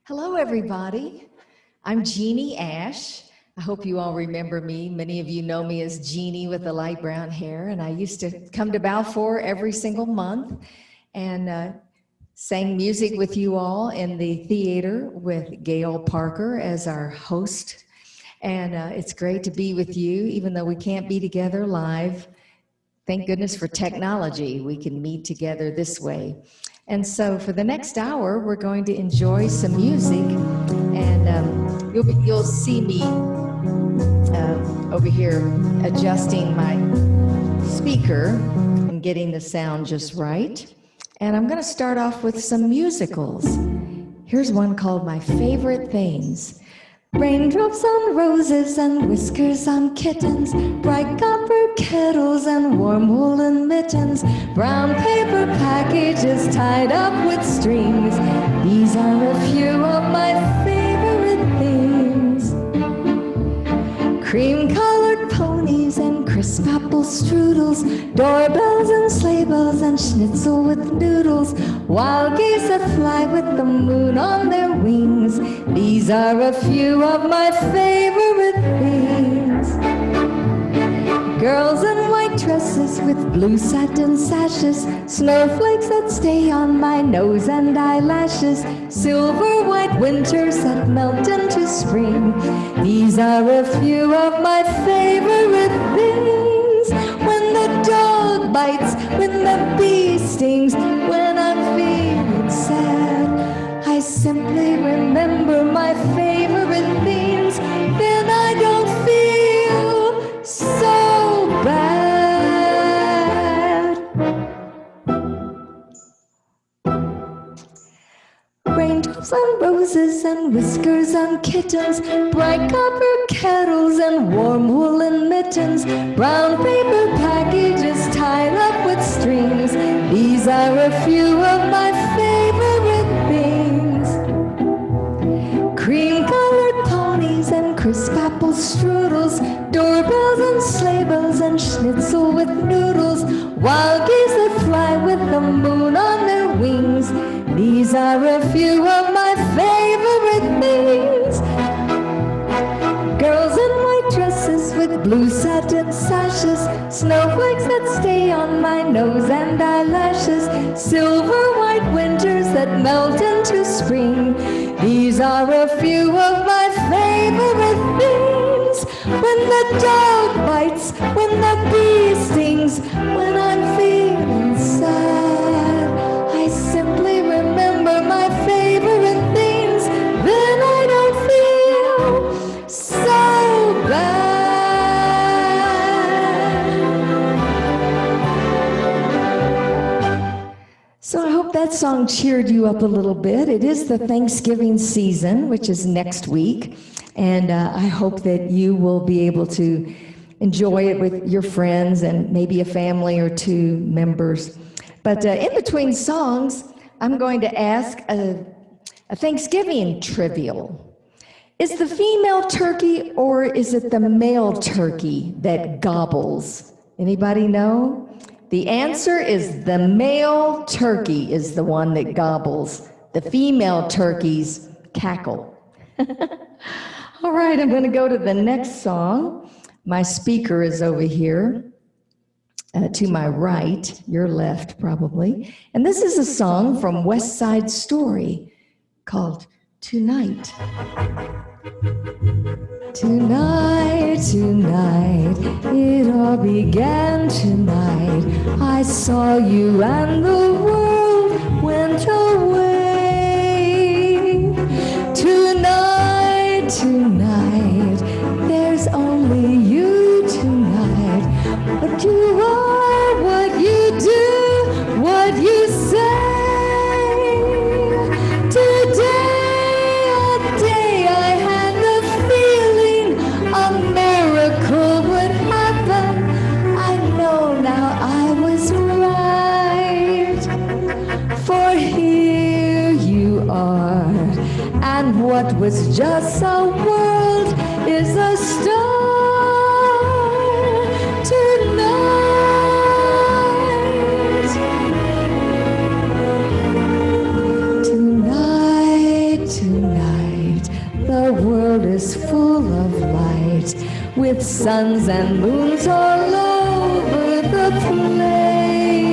Hello, everybody. I'm Jeanie Ash. I hope you all remember me. Many of you know me as Jeanie with the light brown hair, and I used to come to Balfour every single month and sang music with you all in the theater with Gail Parker as our host. And it's great to be with you, even though we can't be together live. Thank goodness for technology. We can meet together this way. And so for the next hour, we're going to enjoy some music, and you'll see me over here adjusting my speaker and getting the sound just right. And I'm going to start off with some musicals. Here's one called My Favorite Things. Raindrops on roses and whiskers on kittens, bright copper kettles and warm woolen mittens, brown paper packages tied up with strings. These are a few of my favorite things. Cream-colored ponies and crisp apple strudels, doorbells and sleigh bells and schnitzel with noodles, wild geese that fly with the moon on their wings. These are a few of my favorite things. Girls in white dresses with blue satin sashes, snowflakes that stay on my nose and eyelashes, silver white winters that melt into spring. These are a few of my favorite things. When the dog bites, when the bee stings, when I'm feeling sad, I simply remember my favorite things. Then I don't feel so bad. Raindrops on roses and whiskers on kittens, bright copper kettles and warm woolen mittens, brown paper packages tied up with strings. These are a few of my favorite things. Cream-colored ponies and crisp apple strudels, doorbells and sleigh bells and schnitzel with noodles, wild geese that fly with the moon on their wings. These are a few of my favorite things. Girls in white dresses with blue satin sashes, snowflakes that stay on my nose and eyelashes, silver white winters that melt into spring. These are a few of my favorite things. When the dog bites, when the bee stings, when I'm feeling sad, I simply remember my favorite things. Then I don't feel so bad. So I hope that song cheered you up a little bit. It is the Thanksgiving season, which is next week, and I hope that you will be able to enjoy it with your friends and maybe a family or two members. But in between songs, I'm going to ask a Thanksgiving trivial. Is the female turkey or is it the male turkey that gobbles? Anybody know? The answer is the male turkey is the one that gobbles. The female turkeys cackle. All right, I'm going to go to the next song. My speaker is over here. To my right, your left probably. And this is a song from West Side Story called Tonight. Tonight, tonight, it all began tonight. I saw you and the world went away. Tonight, tonight, there's only you tonight. But you are what you do, what you say. Today, a day I had the feeling a miracle would happen. I know now I was right. For here you are, and what was just a world is a star. Tonight, tonight, world is full of light, with suns and moons all over the place.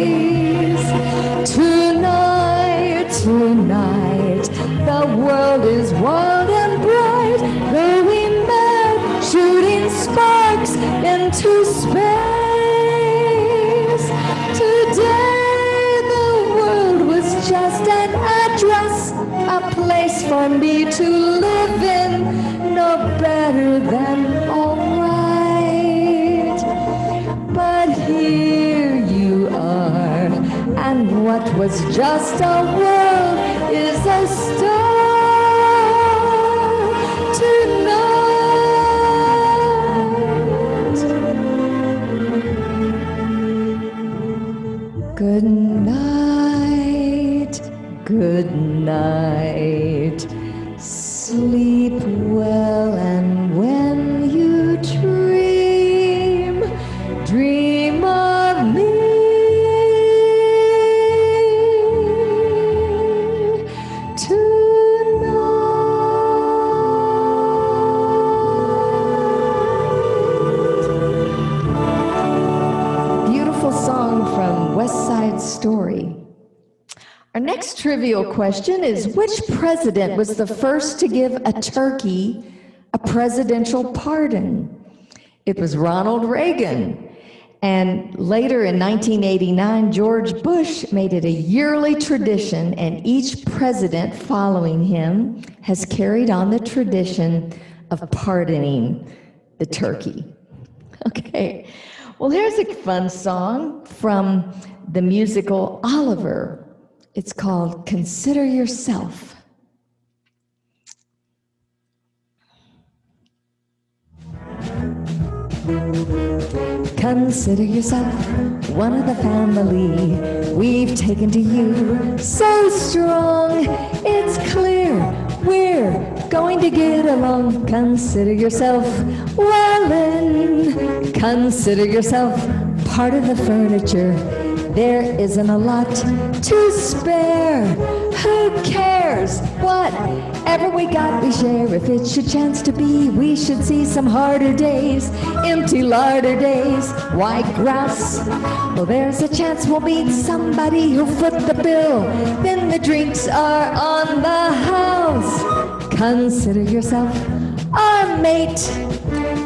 Tonight, tonight, the world is wild and bright, glowing mad, shooting sparks into space. Today the world was just an address, a place for me to live in, no better than alright. But here you are, and what was just a world is a star tonight. Good night, good night. Sleep well, and when you dream, dream of me. Beautiful song from West Side Story. Our next trivial question is, which president was the first to give a turkey a presidential pardon? It was Ronald Reagan. And later in 1989, George Bush made it a yearly tradition, and each president following him has carried on the tradition of pardoning the turkey. Okay, well, here's a fun song from the musical Oliver. It's called Consider Yourself. Consider yourself one of the family. We've taken to you so strong. It's clear we're going to get along. Consider yourself well in. Consider yourself part of the furniture. There isn't a lot to spare. Who cares? Whatever we got, we share. If it should chance to be, we should see some harder days, empty larder days, white grass. Well, there's a chance we'll meet somebody who'll foot the bill. Then the drinks are on the house. Consider yourself our mate.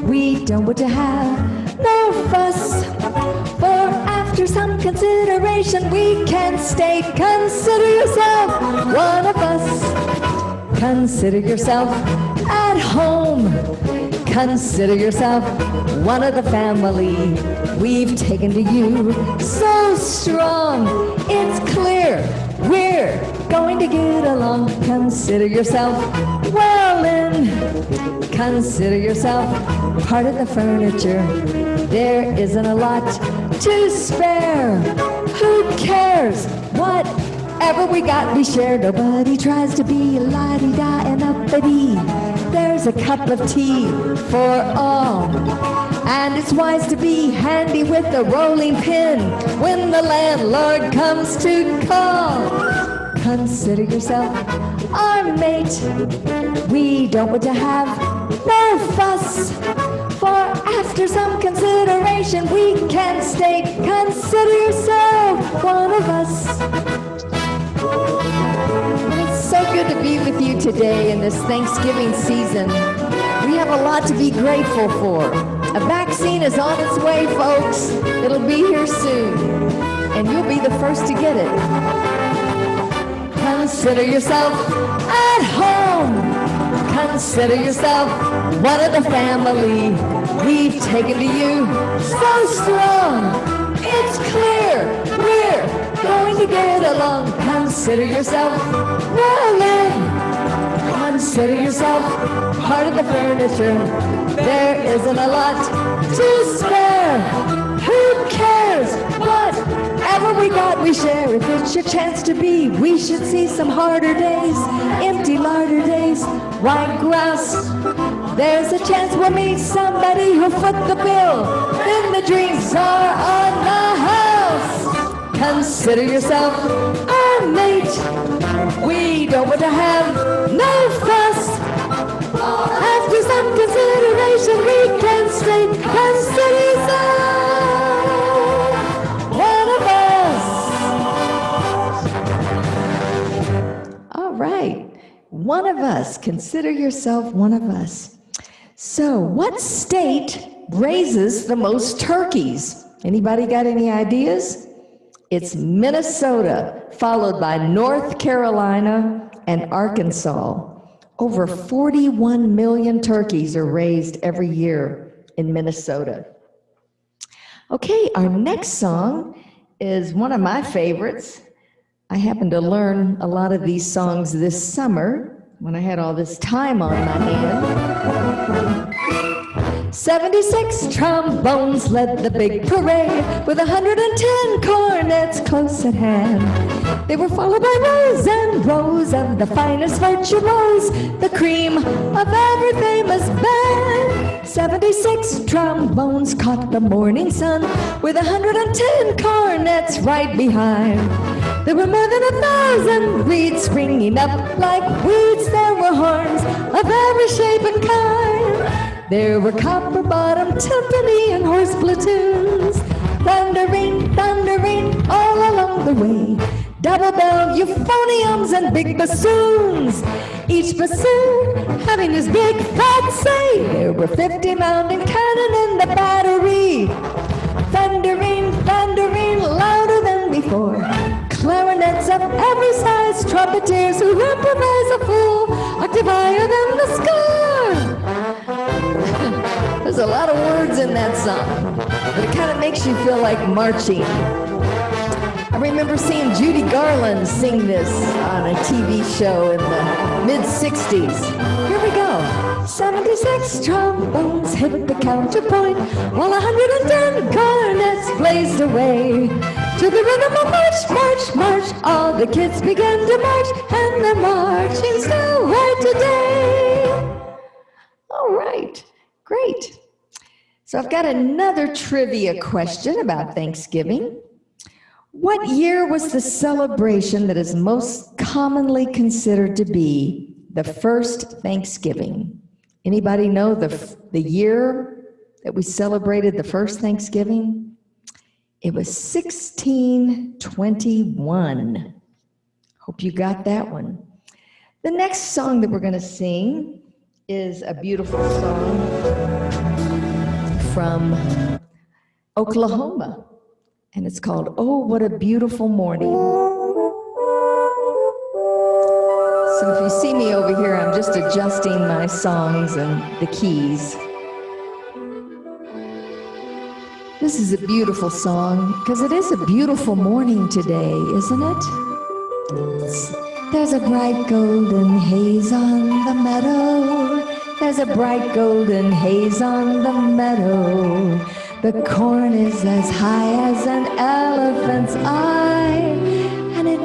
We don't want to have no fuss. For after some consideration, we can state, consider yourself one of us. Consider yourself at home. Consider yourself one of the family. We've taken to you so strong. It's clear we're going to get along. Consider yourself well in. Consider yourself part of the furniture. There isn't a lot to spare. Who cares? Whatever we got, we share. Nobody tries to be la-di-da and uppity. There's a cup of tea for all. And it's wise to be handy with a rolling pin when the landlord comes to call. Consider yourself our mate. We don't want to have no fuss. For after some consideration, we can state, consider yourself one of us. It's so good to be with you today in this Thanksgiving season. We have a lot to be grateful for. A vaccine is on its way, folks. It'll be here soon, and you'll be the first to get it. Consider yourself at home. Consider yourself one of the family. We've taken to you so strong. It's clear we're going to get along. Consider yourself well in. Consider yourself part of the furniture. There isn't a lot to spare. Who cares? Whatever we got, we share. If it's your chance to be, we should see some harder days, empty larder days, white grass. There's a chance we'll meet somebody who'll foot the bill. Then the drinks are on the house. Consider yourself our mate. We don't want to have no fuss. state and citizen, one of us. All right, one of us. Consider yourself one of us. So, what state raises the most turkeys? Anybody got any ideas? It's Minnesota, followed by North Carolina and Arkansas. Over 41 million turkeys are raised every year in Minnesota. Okay, our next song is one of my favorites. I happened to learn a lot of these songs this summer when I had all this time on my hand. 76 trombones led the big parade with 110 cornets close at hand. They were followed by rows and rows of the finest virtuos, the cream of every famous band. 76 trombones caught the morning sun with 110 cornets right behind. There were more than 1,000 reeds springing up like weeds. There were horns of every shape and kind. There were copper-bottom timpani and horse platoons, thundering, thundering all along the way. Double-bell euphoniums and big bassoons, each bassoon having his big fat say. There were 50 mountain cannon in the battery, thundering, thundering louder than before. Clarinets of every size, trumpeteers who improvise a full octave higher than the sky. There's a lot of words in that song, but it kind of makes you feel like marching. I remember seeing Judy Garland sing this on a TV show in the mid-60s. Here we go. 76 trombones hit the counterpoint, while 110 cornets blazed away. To the rhythm of march, march, march, all the kids began to march, and they're marching still right today. All right, great. So I've got another trivia question about Thanksgiving. What year was the celebration that is most commonly considered to be the first Thanksgiving? Anybody know the year that we celebrated the first Thanksgiving? It was 1621. Hope you got that one. The next song that we're going to sing is a beautiful song from Oklahoma, and it's called "Oh, What a Beautiful Morning." So if you see me over here, I'm just adjusting my songs and the keys. This is a beautiful song because it is a beautiful morning today, isn't it? There's a bright golden haze on the meadow. There's a bright golden haze on the meadow. The corn is as high as an elephant's eye, and it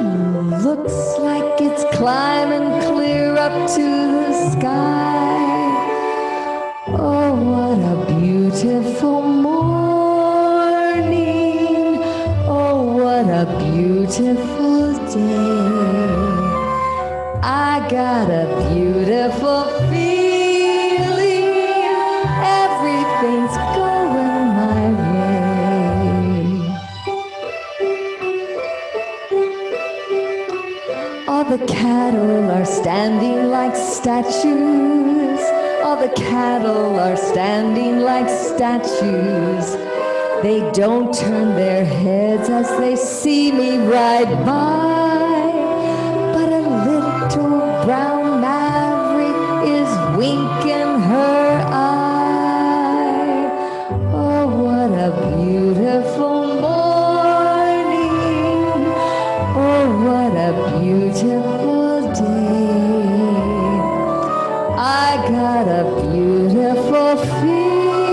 looks like it's climbing clear up to the sky. Oh, what a beautiful morning. Oh, what a beautiful day. I got a beautiful feeling. Everything's going my way. All the cattle are standing like statues. All the cattle are standing like statues. They don't turn their heads as they see me ride by. But a little brown maverick is winking her eye. Oh, what a beautiful morning. Oh, what a beautiful day. I got a beautiful feeling.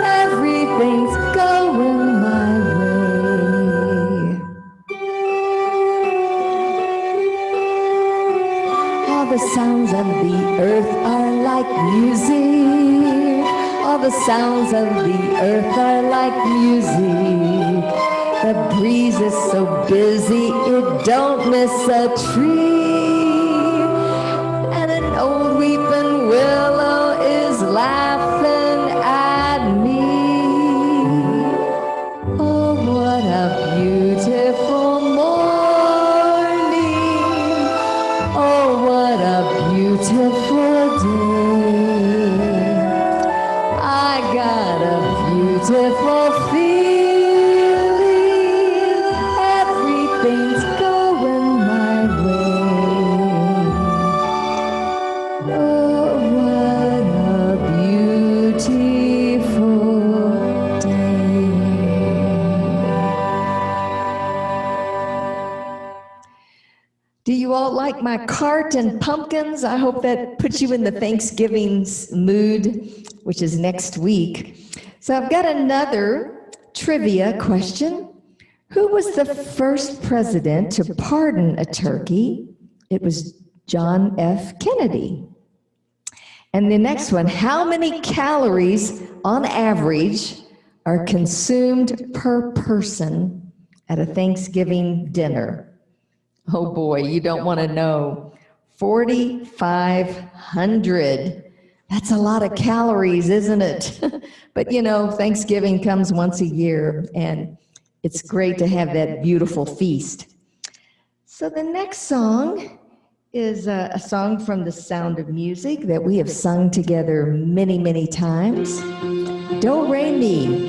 Everything's going my way. All the sounds of the earth are like music. All the sounds of the earth are like music. The breeze is so busy, it don't miss a tree. And an old weeping willow is laughing beautiful day. I got a beautiful feeling. Everything's going my way. Oh, what a beautiful day. Do you all like my cart and pumpkins? I hope that puts you in the Thanksgiving mood, which is next week. So I've got another trivia question. Who was the first president to pardon a turkey? It was John F. Kennedy. And the next one, how many calories on average are consumed per person at a Thanksgiving dinner? Oh boy, you don't want to know. 4,500. That's a lot of calories, isn't it? But you know, Thanksgiving comes once a year, and it's great to have that beautiful feast. So the next song is a song from The Sound of Music that we have sung together many, many times. Do, re, mi.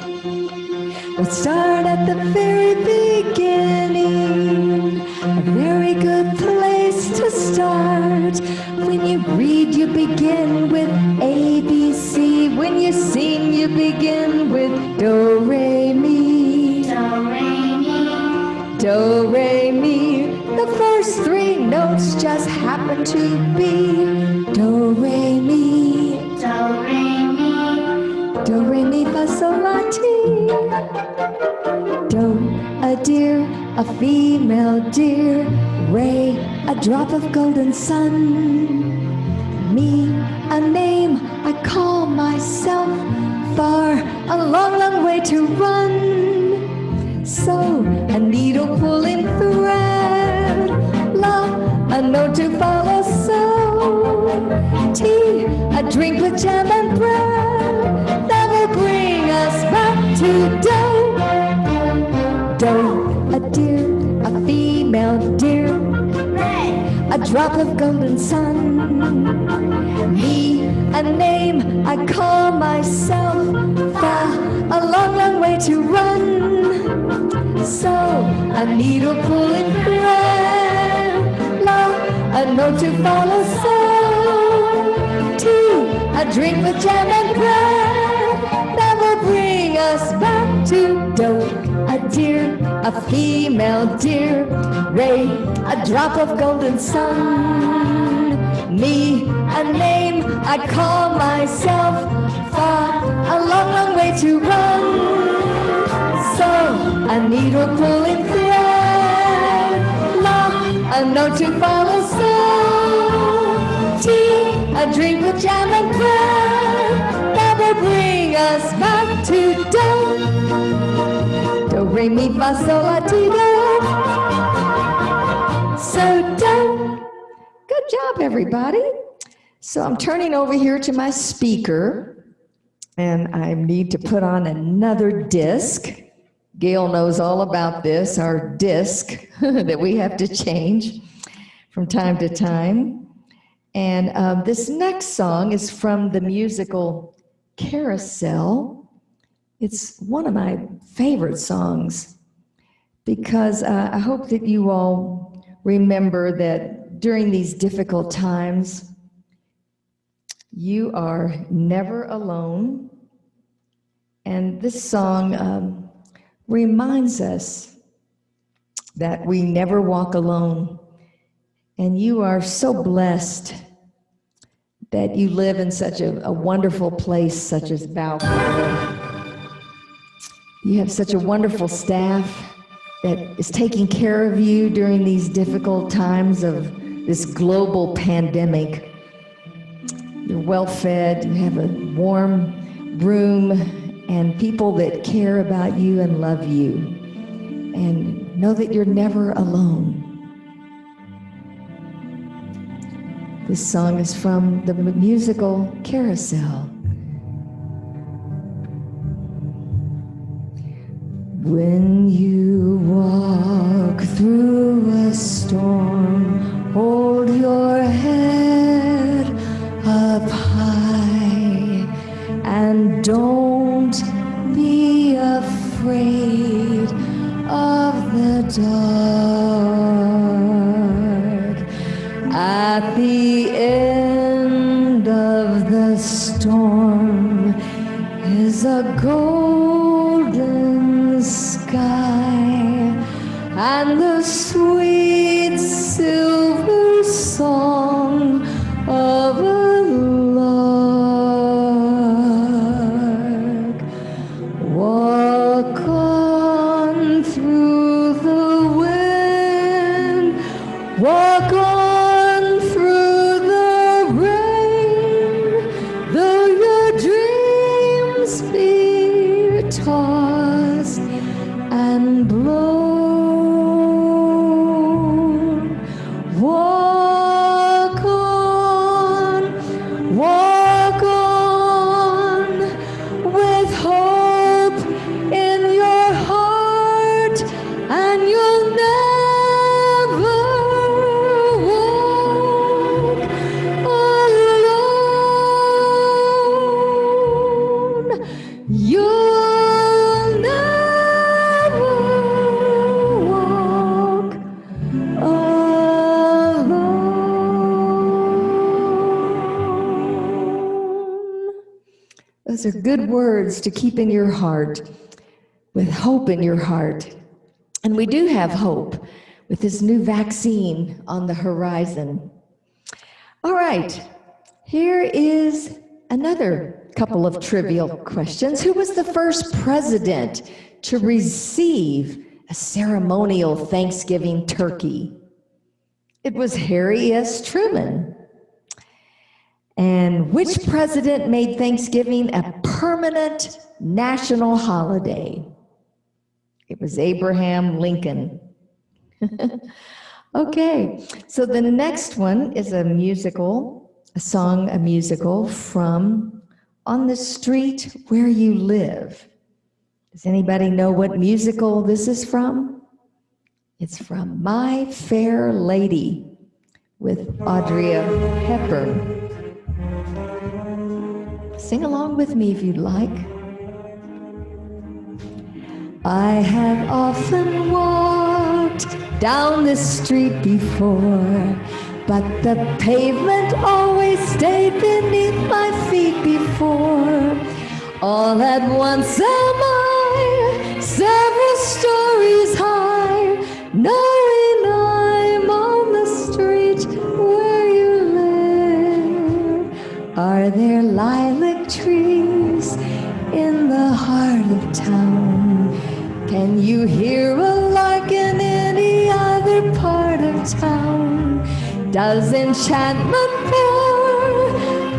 Let's start at the very beginning. A very good place to start. When you read, you begin with A, B, C. When you sing, you begin with do, re, mi. Do, re, mi. Do, re, mi. The first three notes just happen to be do, re, mi. Do, re, mi. Do, re, mi, fa, sol, la, ti. Do, a deer, a female deer. Re, a drop of golden sun. Mi, a name I call myself. Far, a long, long way to run. So, a needle pulling thread. La, a note to follow. So, tea, a drink with jam and bread. That will bring us back to do. Do, a deer, a female deer. A drop of golden sun. Me, a name I call myself. Fa, a long, long way to run. So, a needle pulling thread. La, a note to follow. So, tea, a drink with jam and bread. That will bring us back to do. A deer, a female deer. Re, a drop of golden sun. Me, a name I call myself. Fa, a long, long way to run. So, a needle pulling thread. La, a note to follow. So, tea, a drink with jam and bread. That will bring us back to do. Do, re, mi, fa, sol, la, ti, do. So do. Good job, everybody. So I'm turning over here to my speaker, and I need to put on another disc. Gail knows all about this, our disc that we have to change from time to time. And this next song is from the musical Carousel. It's one of my favorite songs because I hope that you all remember that during these difficult times, you are never alone. And this song reminds us that we never walk alone. And you are so blessed that you live in such a wonderful place such as Balfour. You have such a wonderful staff that is taking care of you during these difficult times of this global pandemic. You're well fed, you have a warm room, and people that care about you and love you. And know that you're never alone. This song is from the musical Carousel. When you walk through a storm, hold your head At the end of the storm is a golden sky and the sweet silver song of a lark. Walk on through the wind, walk on through the rain, though your dreams be tossed and blown. Walk on with hope in your heart, and you'll never walk alone. You'll never walk alone. Those are good words to keep in your heart, with hope in your heart. And we do have hope with this new vaccine on the horizon. All right, here is another couple of trivial questions. Who was the first president to receive a ceremonial Thanksgiving turkey? It was Harry S. Truman. And which president made Thanksgiving a permanent national holiday? It was Abraham Lincoln. Okay, so the next one is a musical from On the Street Where You Live. Does anybody know what musical this is from? It's from My Fair Lady with Audrey Hepburn. Sing along with me if you'd like. I have often walked down this street before, but the pavement always stayed beneath my feet before. All at once am I several stories high, knowing I'm on the street where you live. Are there lilac trees in the heart of town? Can you hear a lark in any other part of town? Does enchantment pour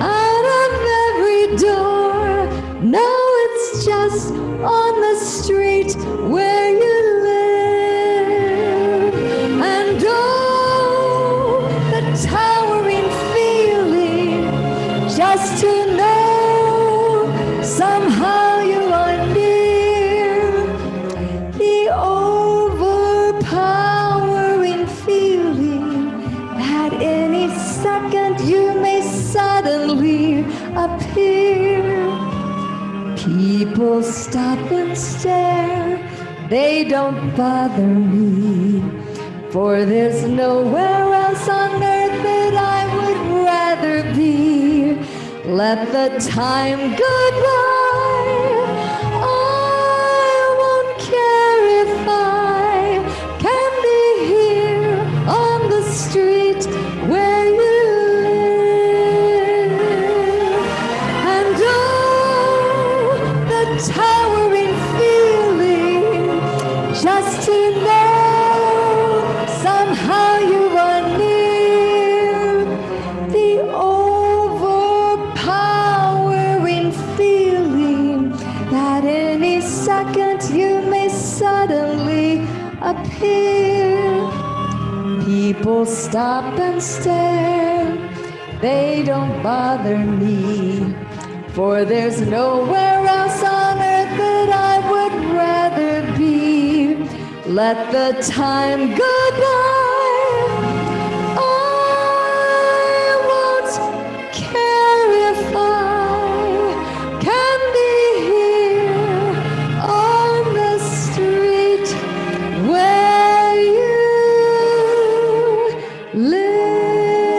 out of every door? No, it's just on the street where you live. And oh, the towering feeling just to know somehow you are near. The overpowering feeling that any second you may suddenly appear. People stop and stare, they don't bother me, for there's nowhere else on earth that I would rather be. Let the time go by, I won't care if I can be here on the street where you live. And oh, the towering feeling just to know somehow you are near. The overpowering feeling that any second you may suddenly appear. People stop and stare, they don't bother me, for there's nowhere else on earth that I would rather be. Let the time go by, I won't care if I can be here on the street where you live.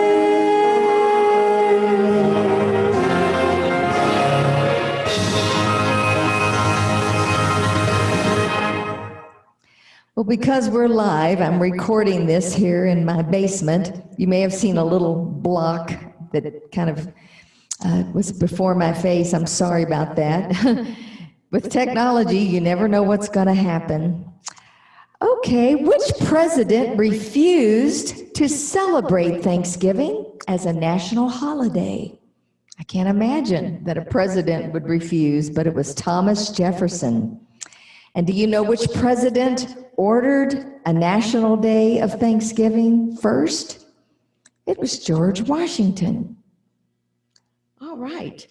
because we're live, I'm recording this here in my basement. You may have seen a little block that kind of was before my face. I'm sorry about that. With technology, you never know what's going to happen. Okay, which president refused to celebrate Thanksgiving as a national holiday? I can't imagine that a president would refuse, but it was Thomas Jefferson. And do you know which president ordered a national day of Thanksgiving first? It was George Washington. All right,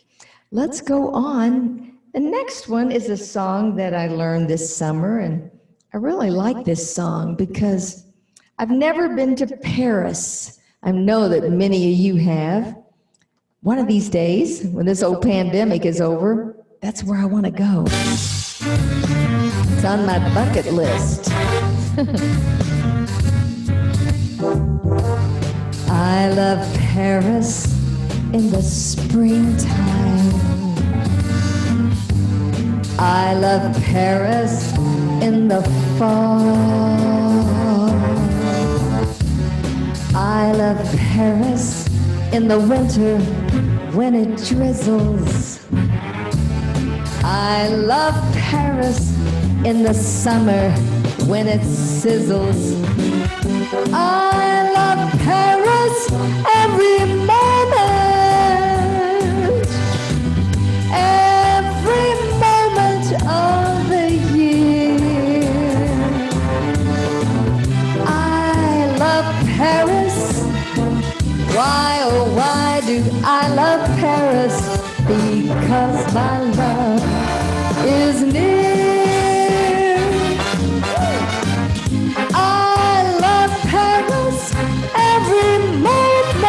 let's go on. The next one is a song that I learned this summer, and I really like this song because I've never been to Paris. I know that many of you have. One of these days, when this old pandemic is over, that's where I want to go. It's on my bucket list. I love Paris in the springtime. I love Paris in the fall. I love Paris in the winter when it drizzles. I love Paris in the summer when it sizzles. I love Paris every moment, every moment of the year. I love Paris. Why, oh why do I love Paris? Because my love is near. I love Paris every moment,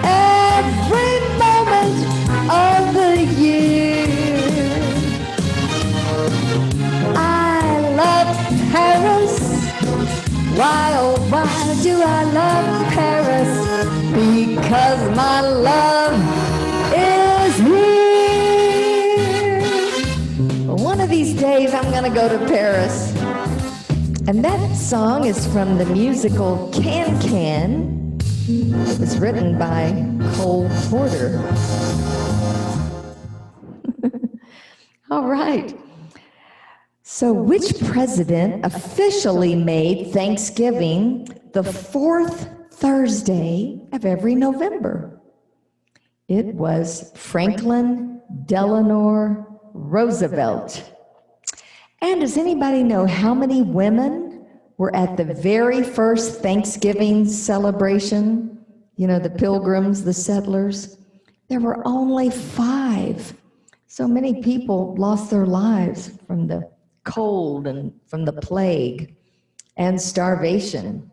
every moment of the year. I love Paris. Why, oh why do I love Paris? Because my love is here. One of these days I'm gonna go to Paris. And that song is from the musical Can-Can. It was written by Cole Porter. All right. So which president officially made Thanksgiving the fourth Thursday of every November? It was Franklin Delano Roosevelt. And does anybody know how many women were at the very first Thanksgiving celebration? You know, the Pilgrims, the settlers? There were only 5. So many people lost their lives from the cold and from the plague and starvation.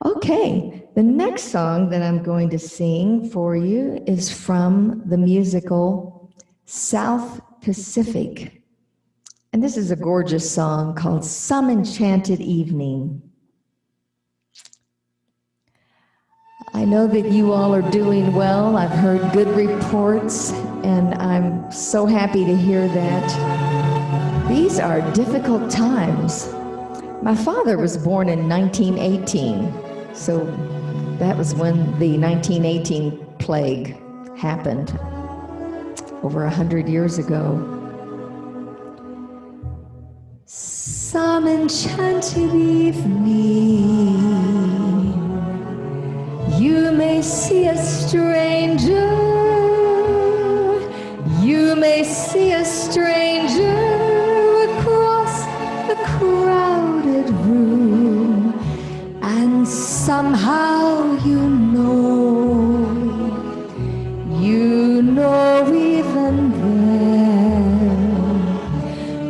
Okay, the next song that I'm going to sing for you is from the musical South Pacific. And this is a gorgeous song called Some Enchanted Evening. I know that you all are doing well. I've heard good reports, and I'm so happy to hear that. These are difficult times. My father was born in 1918, so that was when the 1918 plague happened, over 100 years ago. Some enchanted evening, you may see a stranger, you may see a stranger across the crowded room, and somehow you know even then,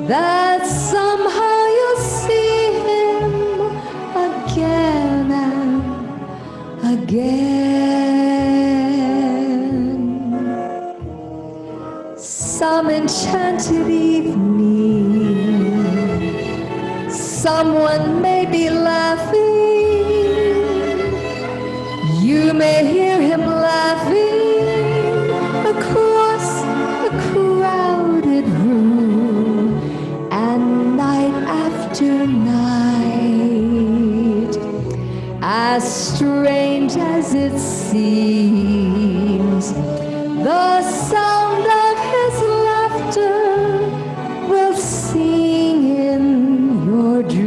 that somehow you'll see him again and again. Some enchanted evening, someone may be laughing, you may hear him laughing across a crowded room, as strange as it seems. The sound of his laughter will sing in your dreams.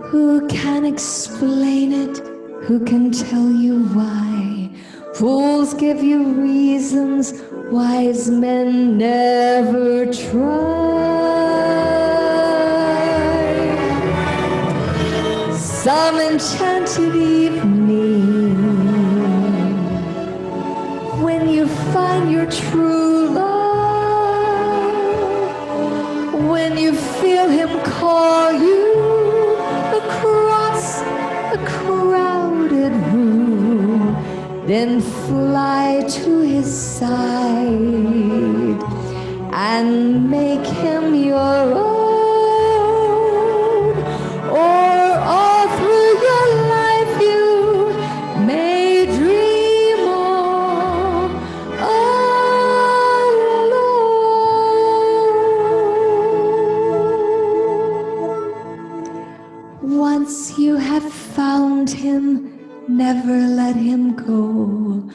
Who can explain it? Who can tell you why? Fools give you reasons, wise men never try. Some enchanted evening, when you find your true love, when you feel him call you across a crowded room, then fly to his side and make him your own. Or all through your life you may dream all alone. Once you have found him, never let him go.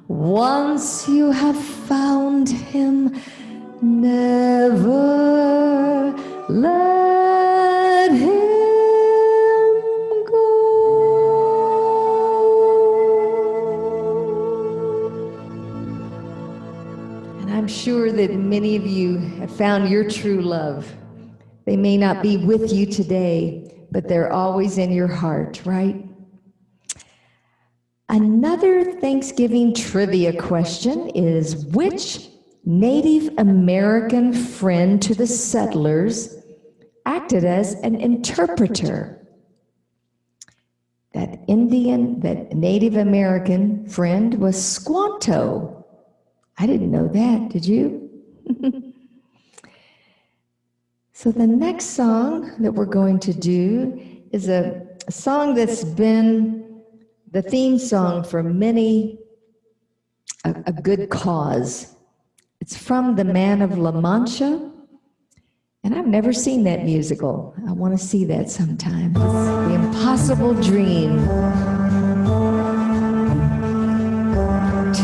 Once you have found him, never let him go. And I'm sure that many of you have found your true love. They may not be with you today, but they're always in your heart, right? Another Thanksgiving trivia question is, which Native American friend to the settlers acted as an interpreter? That Native American friend was Squanto. I didn't know that, did you? So the next song that we're going to do is a song that's been the theme song for many, a good cause. It's from The Man of La Mancha, and I've never seen that musical. I want to see that sometime. It's The Impossible Dream.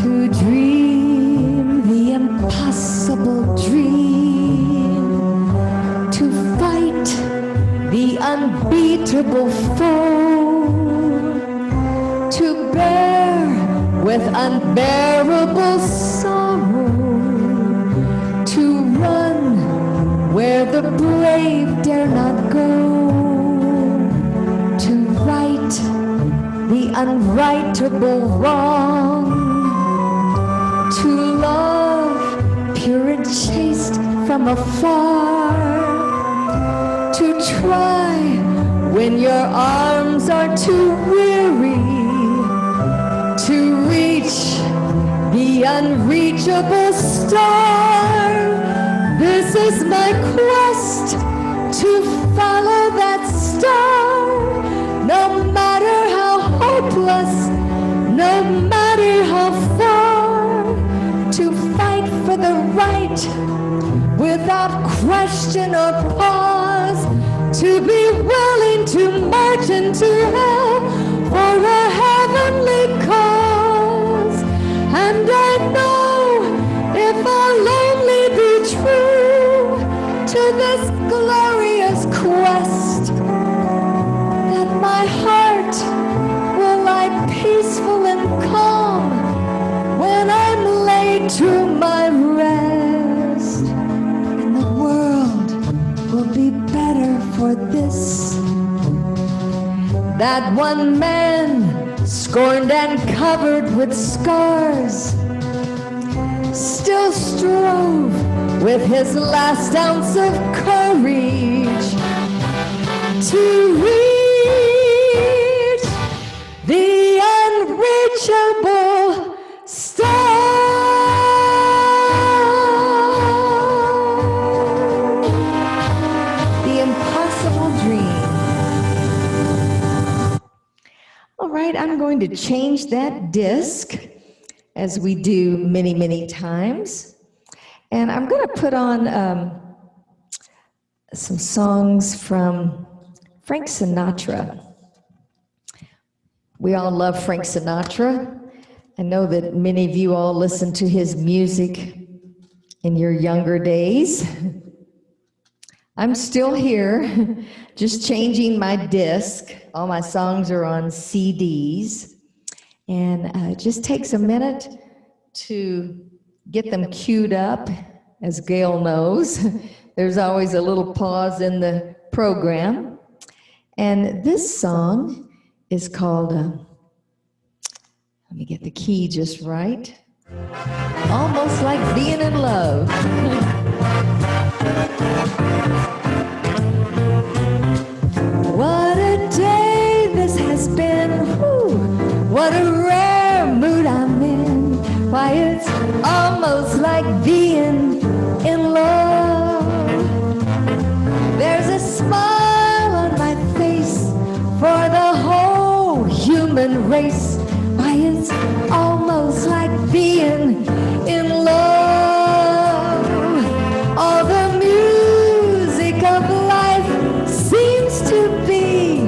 To dream the impossible dream, to fight the unbeatable foe, to bear with unbearable sorrow, to run where the brave dare not go, to right the unrightable wrong, to love pure and chaste from afar, to try when your arms are too weary, to reach the unreachable star. This is my quest, to follow that star, no matter how hopeless, no matter how far, to fight for the right without question or pause, to be willing to march into hell for a heavenly cause. And I know if I'll only be true to this glorious quest, that my heart will lie peaceful and calm when I'm laid to my rest, and the world will be better for this. That one man, scorned and covered with scars, still strove with his last ounce of courage to reach the unreachable star. The impossible dream. All right, I'm going to change that disc, as we do many, many times. And I'm going to put on some songs from Frank Sinatra. We all love Frank Sinatra. I know that many of you all listen to his music in your younger days. I'm still here, just changing my disc. All my songs are on CDs. And it just takes a minute to get them queued up. As Gail knows, there's always a little pause in the program. And this song is called, let me get the key just right, Almost Like Being in Love. What a day this has been, whew, what a rare mood I'm in. Why, it's almost like being in love. There's a smile on my face for the whole human race. Why, it's almost like being in love. All the music of life seems to be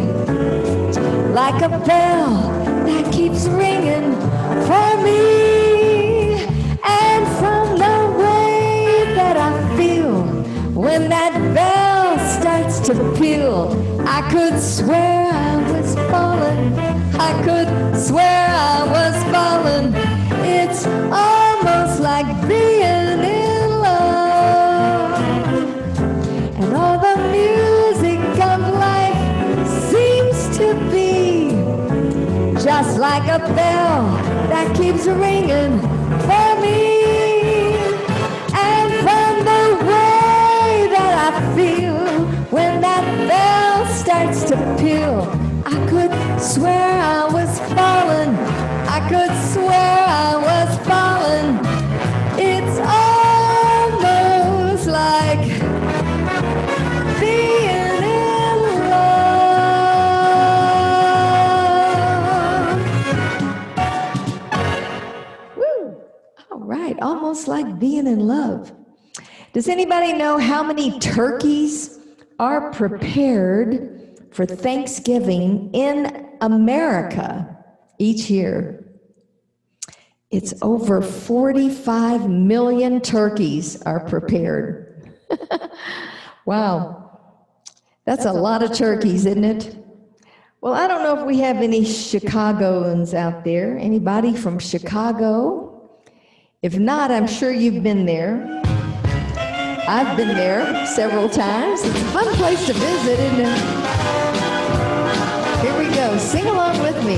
like a bell that keeps ringing for me. And from the way that I feel when that bell starts to peal, I could swear I was falling. I could swear I was falling. It's almost like being in love. And all the music of life seems to be just like a bell that keeps ringing for me. And from the way that I feel when that bell starts to peal, I could swear I was falling. I could swear I was falling. It's almost like being in love. Woo! All right, almost like being in love. Does anybody know how many turkeys are prepared for Thanksgiving in America each year? It's over 45 million turkeys are prepared. Wow, that's a lot of turkeys, isn't it? Well, I don't know if we have any Chicagoans out there. Anybody from Chicago? If not, I'm sure you've been there. I've been there several times. It's a fun place to visit, isn't it? Here we go. Sing along with me.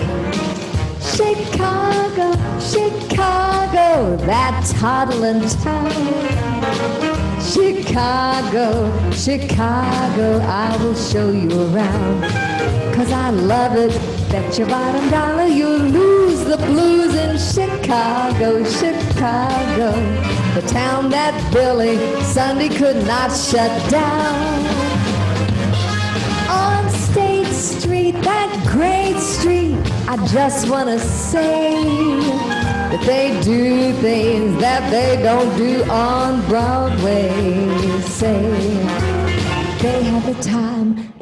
Chicago, Chicago, that toddling town. Chicago, Chicago, I will show you around. 'Cause I love it, bet your bottom dollar you'll lose the blues in Chicago, Chicago. The town that Billy Sunday could not shut down. On State Street, that great street, I just want to say that they do things that they don't do on Broadway. Say they had the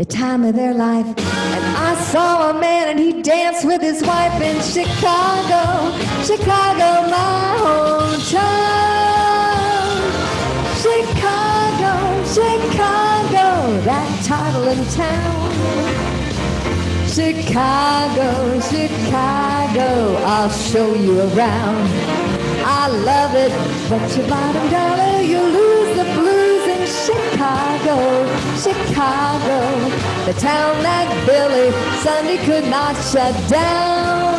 time of their life. And I saw a man and he danced with his wife in Chicago, Chicago, my hometown. Chicago, Chicago, that toddling town. Chicago, Chicago, I'll show you around. I love it, but your bottom dollar, you'll lose the blues in Chicago, Chicago, the town that Billy Sunday could not shut down.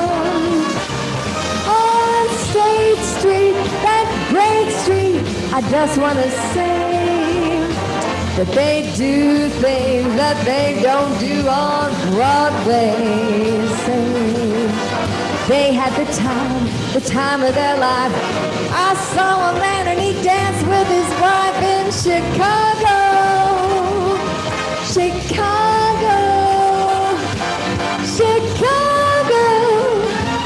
On State Street, that great street, I just want to say that they do things that they don't do on Broadway. Say they had the time of their life. I saw a man and he danced with his wife in Chicago, Chicago, Chicago,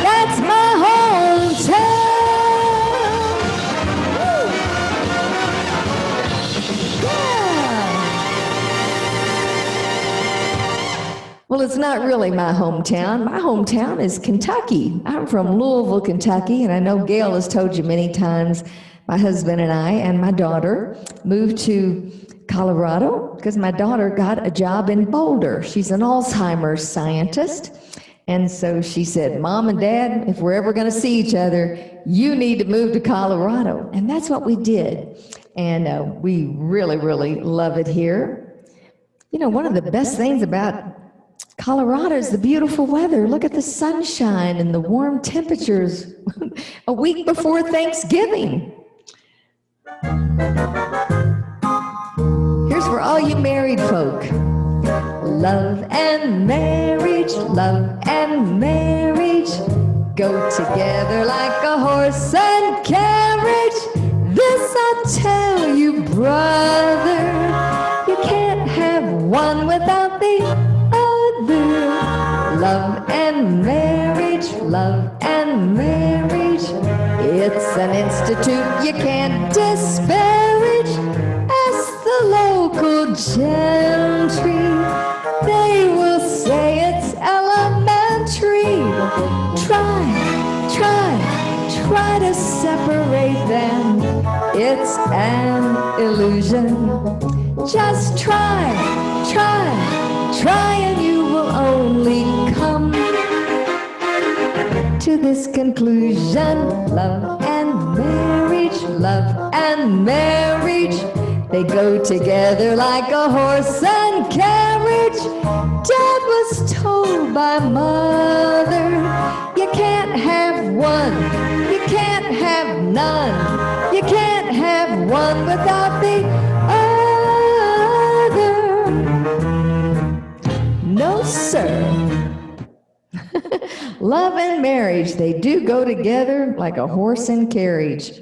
that's my hometown. Woo. Yeah. Well, it's not really my hometown. My hometown is Kentucky. I'm from Louisville, Kentucky, and I know Gail has told you many times, my husband and I and my daughter moved to Colorado because my daughter got a job in Boulder. She's an Alzheimer's scientist. And so she said, Mom and Dad, if we're ever going to see each other, you need to move to Colorado. And that's what we did. And we really, really love it here. You know, one of the best things about Colorado is the beautiful weather. Look at the sunshine and the warm temperatures a week before Thanksgiving. Here's for all you married folk. Love and marriage go together like a horse and carriage. This I'll tell you, brother, you can't have one without the other. Love and marriage, it's an institute you can't disparage. Ask the local gentry, they will say it's elementary. Try to separate them, it's an illusion. Just try, and you will only come to this conclusion. Love and marriage, they go together like a horse and carriage. Dad was told by Mother, you can't have one, you can't have none, you can't have one without the other. No, sir. Love and marriage, they do go together like a horse and carriage.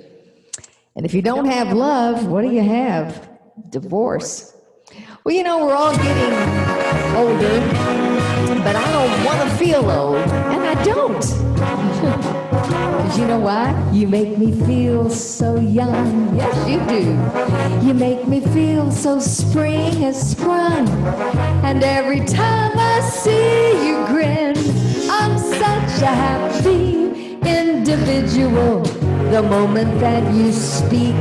And if you don't have love, what do you have? Divorce. Well, you know, we're all getting older, but I don't want to feel old, and I don't. Because you know why? You make me feel so young. Yes, you do. You make me feel so spring has sprung. And every time I see you grin, I'm such a happy individual. The moment that you speak,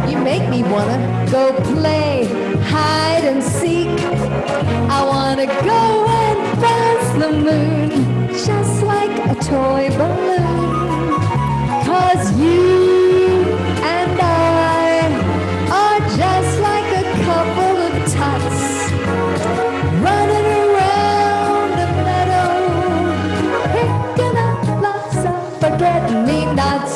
you make me wanna go play hide and seek. I wanna go and bounce the moon just like a toy balloon. 'Cause you and I are just like a couple of tots running around a meadow, picking up lots of forget-me-nots.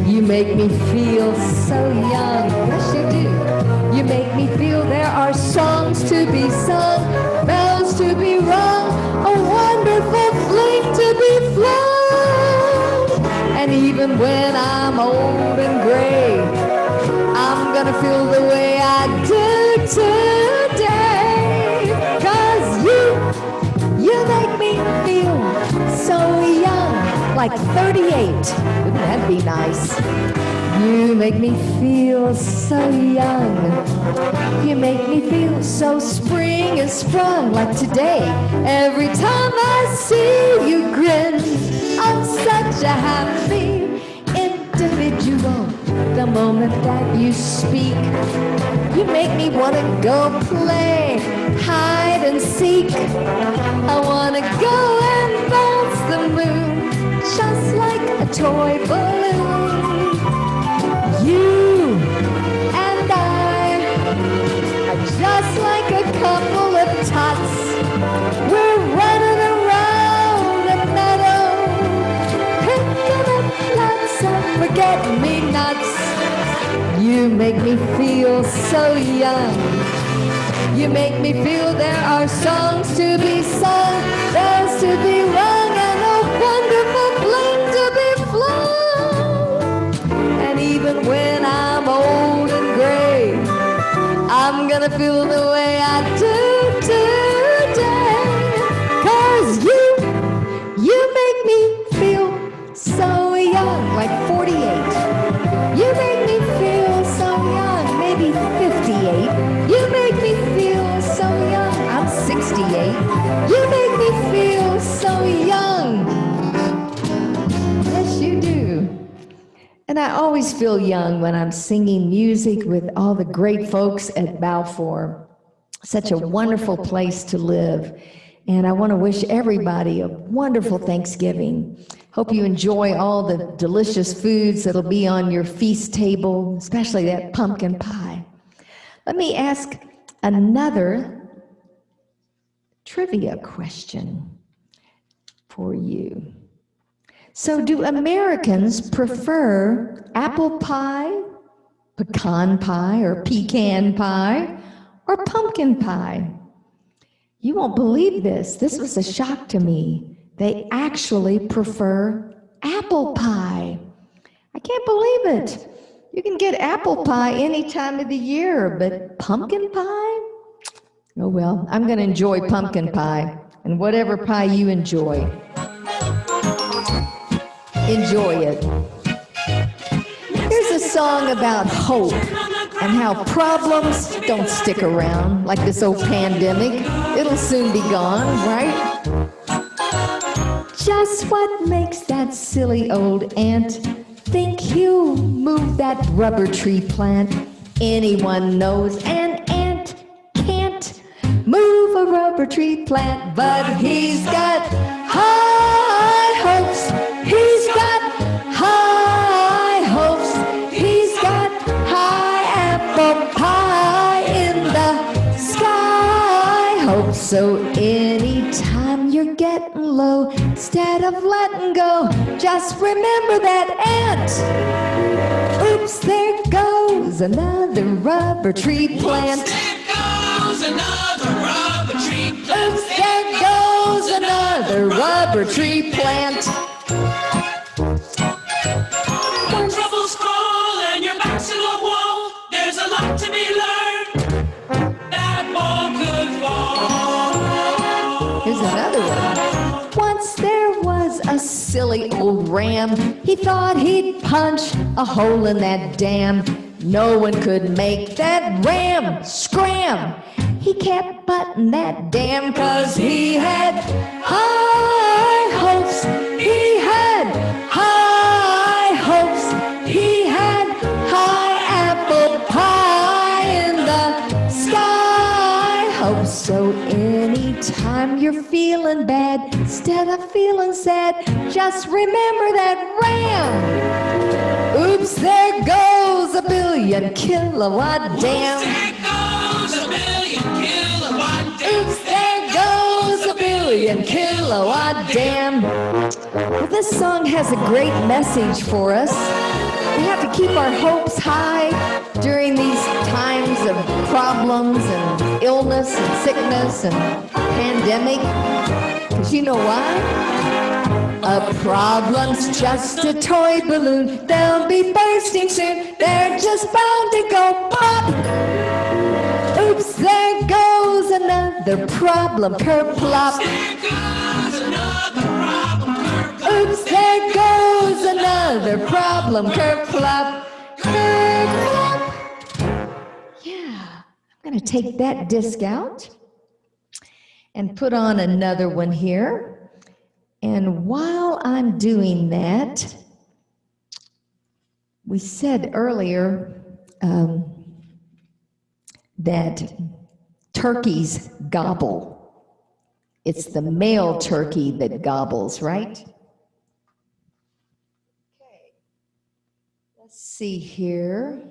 You make me feel so young. Yes, you do. You make me feel there are songs to be sung, bells to be rung, a wonderful fling to be flown. And even when I'm old and gray, I'm gonna feel the way I do today. 'Cause you make me feel so young, like 38. Wouldn't that be nice? You make me feel so young. You make me feel so spring is sprung, like today. Every time I see you grin, I'm such a happy individual. The moment that you speak, you make me want to go play hide and seek. I want to go and bounce the moon just like a toy balloon. You and I are just like a couple of tots. We're running around a meadow, picking up lots of forget-me-nots. You make me feel so young. You make me feel there are songs to be sung, bells to be rung, and a wonderful fling to be flown. And even when I'm old and gray, I'm gonna feel the way I do today. 'Cause you make me feel so young, like 48. You make me feel so young, maybe 58. You make me feel so young, I'm 68. appreciate. You make me feel so young. Yes, you do. And I always feel young when I'm singing music with all the great folks at Balfour. Such a wonderful place to live. And I want to wish everybody a wonderful Thanksgiving. Hope you enjoy all the delicious foods that'll be on your feast table, especially that pumpkin pie. Let me ask another trivia question for you. So do Americans prefer apple pie, pecan pie, or pecan pie, or pumpkin pie? You won't believe this. This was a shock to me. They actually prefer apple pie. I can't believe it. You can get apple pie any time of the year, but pumpkin pie? Oh well, I'm going to enjoy pumpkin pie, and whatever pie you enjoy, enjoy it. Here's a song about hope and how problems don't stick around, like this old pandemic. It'll soon be gone, right? Just what makes that silly old ant think he'll move that rubber tree plant? Anyone knows an ant can't move a rubber tree plant, but he's got high hopes. He's got high hopes. He's got high apple pie in the sky. Hope so anytime you're getting low, instead of letting go, just remember that ant. Oops, there goes another rubber tree plant. Oops, there goes another rubber tree plant. Oops, there goes another rubber tree plant. When troubles crawl and your back's to the wall, there's a lot to be learned. That ball could fall. Here's another one. Once there was a silly old ram. He thought he'd punch a hole in that dam. No one could make that ram scram. He kept butting that dam 'cause he had high hopes. He had high hopes. He had high apple pie in the sky. Hope so anytime you're feeling bad, instead of feeling sad, just remember that ram. Oops, there goes a billion kilowatt dam. There goes a million kilowatt dam. Oops, there goes a billion kilowatt dam. Well, this song has a great message for us. We have to keep our hopes high during these times of problems and illness and sickness and pandemic. Because you know why? A problem's just a toy balloon. They'll be bursting soon. They're just bound to go pop. Oops, there goes another problem, kerplop. There goes another problem, kerplop. Oops, there goes another problem, kerplop. Kerplop. Yeah, I'm going to take that disc out and put on another one here. And while I'm doing that, we said earlier that turkeys gobble. It's the male turkey that gobbles, right? Okay. Let's see here.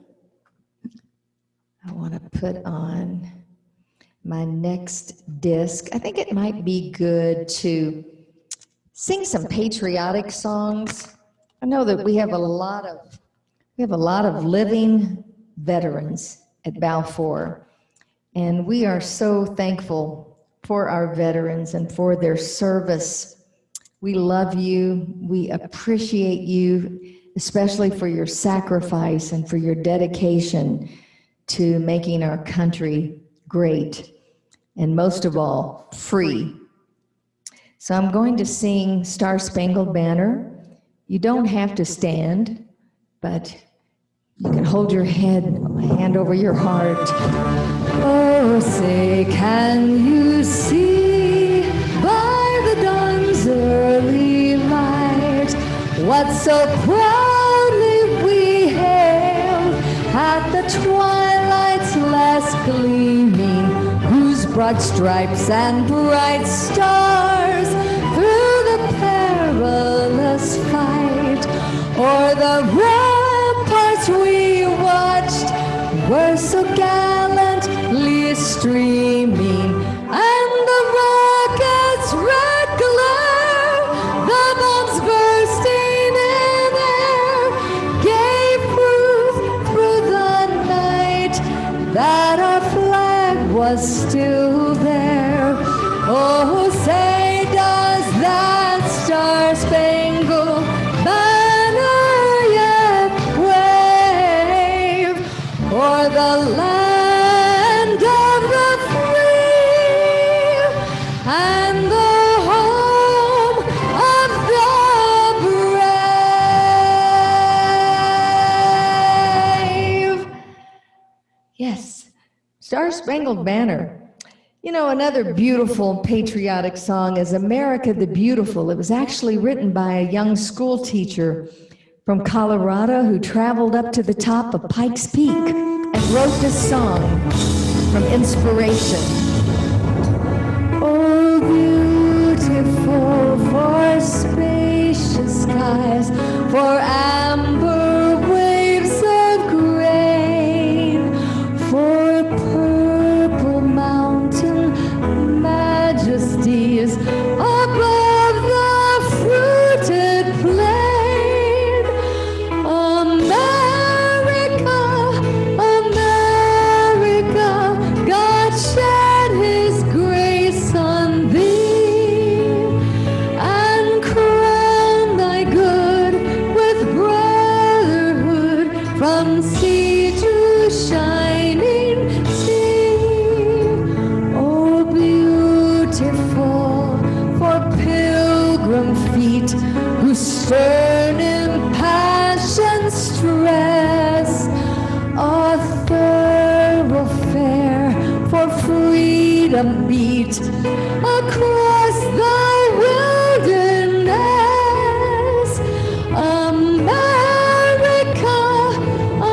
I want to put on my next disc. I think it might be good to sing some patriotic songs. I know that we have a lot of living veterans at Balfour, and we are so thankful for our veterans and for their service. We love you. We appreciate you, especially for your sacrifice and for your dedication to making our country great, and most of all, free. So I'm going to sing Star Spangled Banner. You don't have to stand, but you can hold your hand over your heart. Oh, say, can you see proudly we hail at the twilight's last gleaming, whose broad stripes and bright stars through the perilous fight o'er the ramparts we watched were so gallantly streaming, and the rockets' red glare, the bombs bursting in air, gave proof through the night that our flag was still there. Oh, say does that star-spangled banner yet wave o'er the land of the free and the home of the brave? Yes, Star-Spangled Banner. You know, another beautiful patriotic song is America the Beautiful. It was actually written by a young school teacher from Colorado who traveled up to the top of Pikes Peak and wrote this song from inspiration. Oh, beautiful for spacious skies, for amber waves of grain, for purple mountain majesties above the fruited plain. America, America, God shed his grace on thee and crown thy good with brotherhood from sea to shining sea. Oh, beautiful for pilgrim feet whose stern impassioned stress a thoroughfare for freedom beat across the wilderness. America,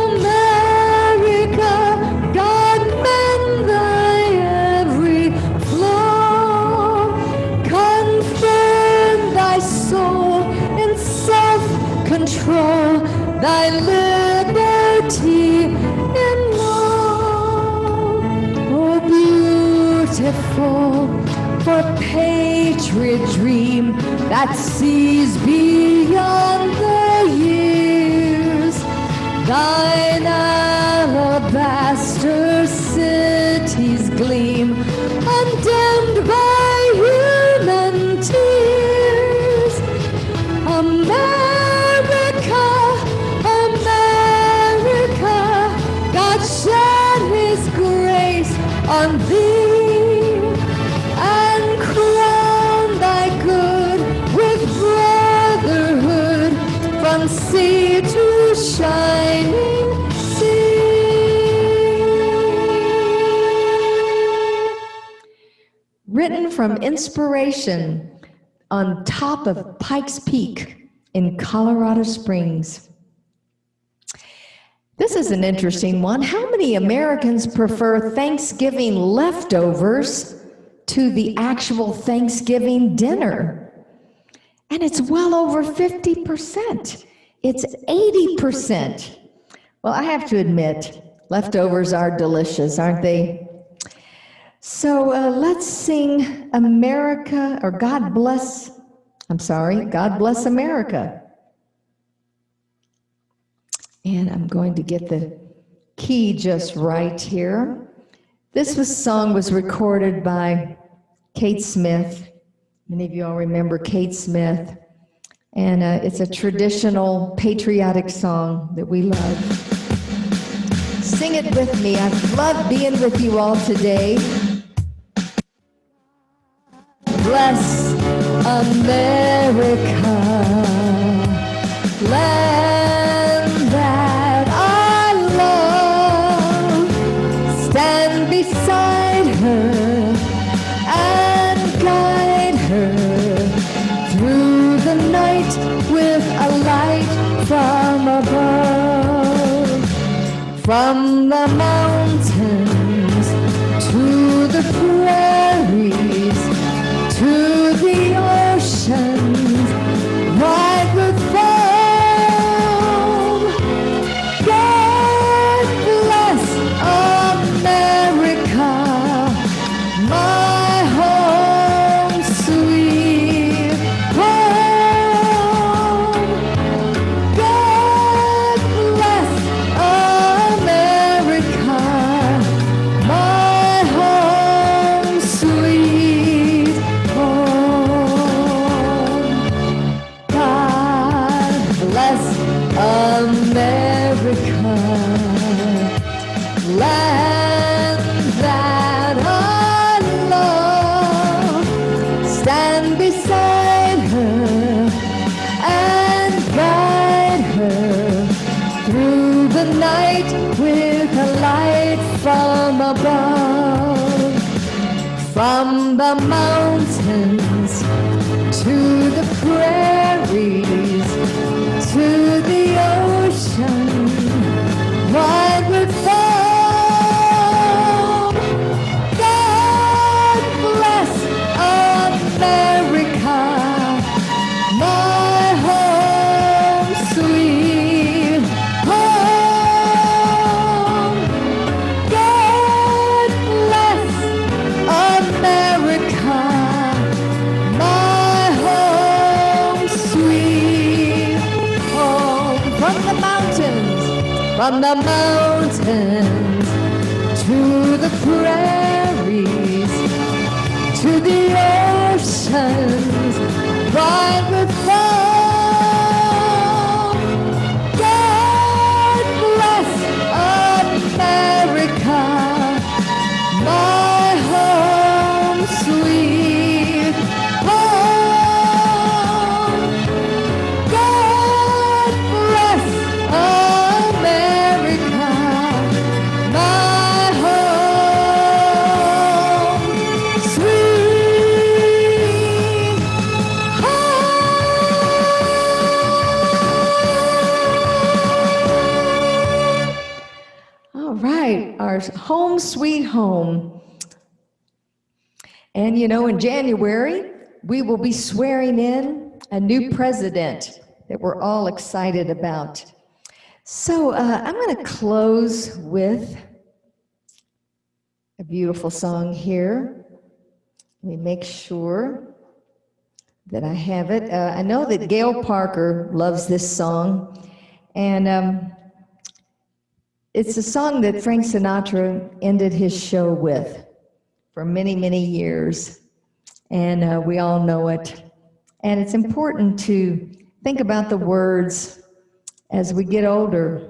America, God mend thy every flaw, confirm thy soul in self-control, thy liberty in law. Oh, beautiful for patriot dream that sees beyond the years, thine alabaster cities gleam, undimmed by human tears. America, America, God shed his grace on thee and crown thy good with brotherhood from sea to shining sea. Written from inspiration on top of Pikes Peak in Colorado Springs. This is an interesting one. How many Americans prefer Thanksgiving leftovers to the actual Thanksgiving dinner? And it's well over 50%. It's 80%. Well, I have to admit, leftovers are delicious, aren't they? So let's sing America, or God Bless America. And I'm going to get the key just right here. This song was recorded by Kate Smith. Many of you all remember Kate Smith. And it's a traditional patriotic song that we love. Sing it with me. I've loved being with you all today. Bless America, land that I love. Stand beside her and guide her through the night with a light From the mountains to the prairies to the oceans wide with foam. God bless America, my home sweet home. God bless America, my home sweet home. God bless America, land that I love. Stand beside her and guide her through the night with a light from above. From the mountains to the prairies to the ocean wide with foam. God bless America, my home sweet home. God bless America, my home sweet home. From the mountains to the prairies to the oceans wide with foam. God bless America, my home sweet home. God bless America, my home sweet home. All right, our home sweet home. And you know, in January, we will be swearing in a new president that we're all excited about. So I'm going to close with a beautiful song here. Let me make sure that I have it. I know that Gail Parker loves this song, and it's a song that Frank Sinatra ended his show with for many, many years, and we all know it. And it's important to think about the words. As we get older,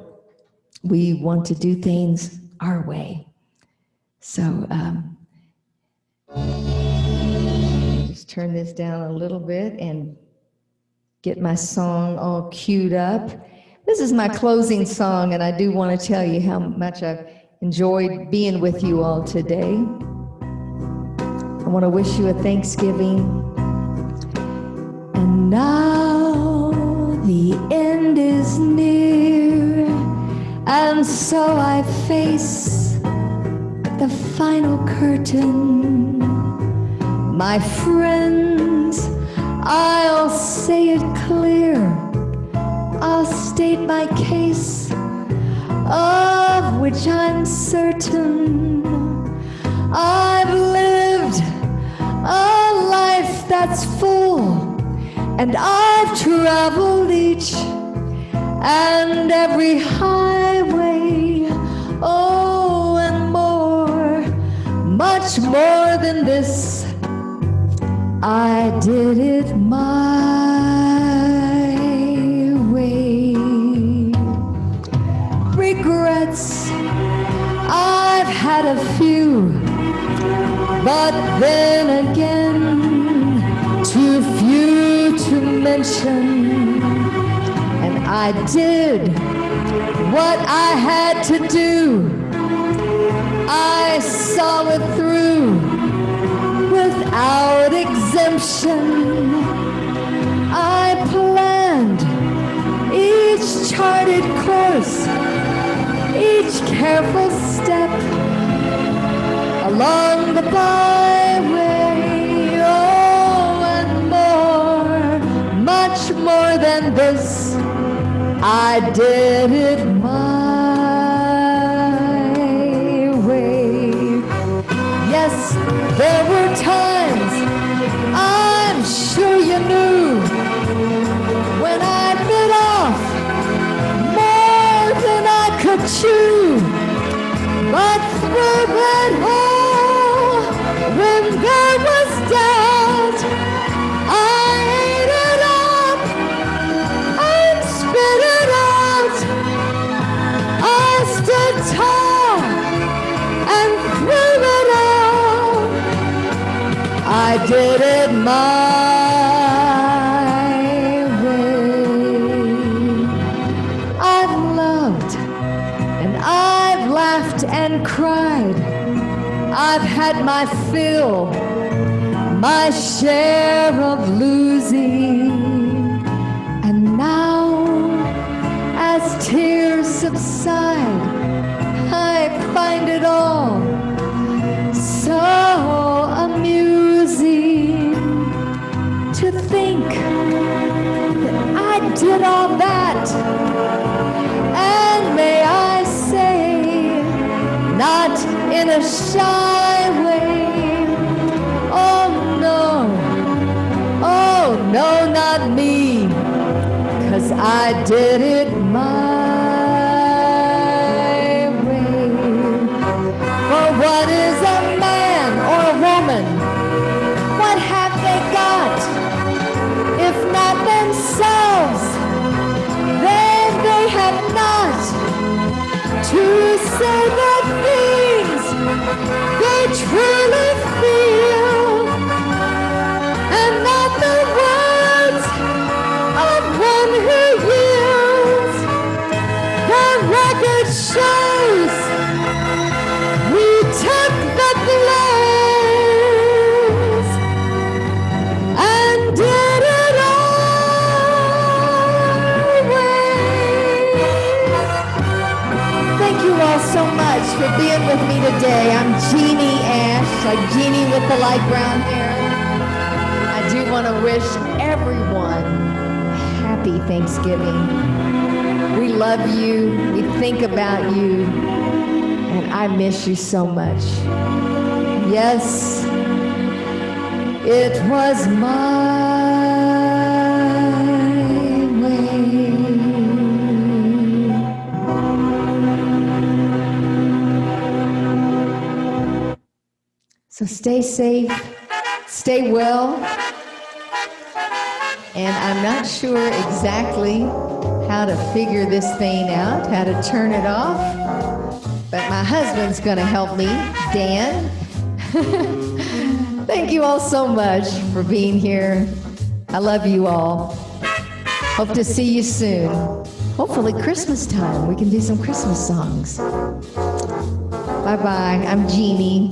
we want to do things our way. So just turn this down a little bit and get my song all queued up. This is my closing song, and I do want to tell you how much I've enjoyed being with you all today. I want to wish you a Thanksgiving. And now the end is near, and so I face the final curtain. My friends, I'll say it clear. I'll state my case, of which I'm certain. I've lived a life that's full, and I've traveled each and every highway, oh, and more, much more than this. I did it my way. Regrets, I've had a few, but then again, too few to mention. And I did what I had to do. I saw it through without exemption. I planned each charted course, each careful step along the byway. Oh, and more, much more than this, I did it my way. Yes, there were times, I'm sure you knew, when I bit off more than I could chew. But through it all, when there was doubt, I ate it up and spit it out. I stood tall and threw it out. I did it my way. I've loved and I've laughed and cried. I've had my fill, my share of losing. And now, as tears subside, I find it all so amusing to think that I did all that. And may I say, not in a shy way. Oh no, not me, 'cause I did it my way. For what is a man or a woman? What have they got? If not themselves, then they have not to say the things they truly feel, and not the words of one who yields. The record shows we took the blows and did it our way. Thank you all so much for being with me today. I'm Jeanie Ash, like Jeanie with the light brown hair. I do want to wish everyone a happy Thanksgiving. We love you, we think about you, and I miss you so much. Yes, it was my way. So stay safe, stay well, and I'm not sure exactly how to figure this thing out, how to turn it off, but my husband's gonna help me, Dan. Thank you all so much for being here. I love you all. Hope to see you soon. Hopefully Christmas time, we can do some Christmas songs. Bye-bye, I'm Jeanie.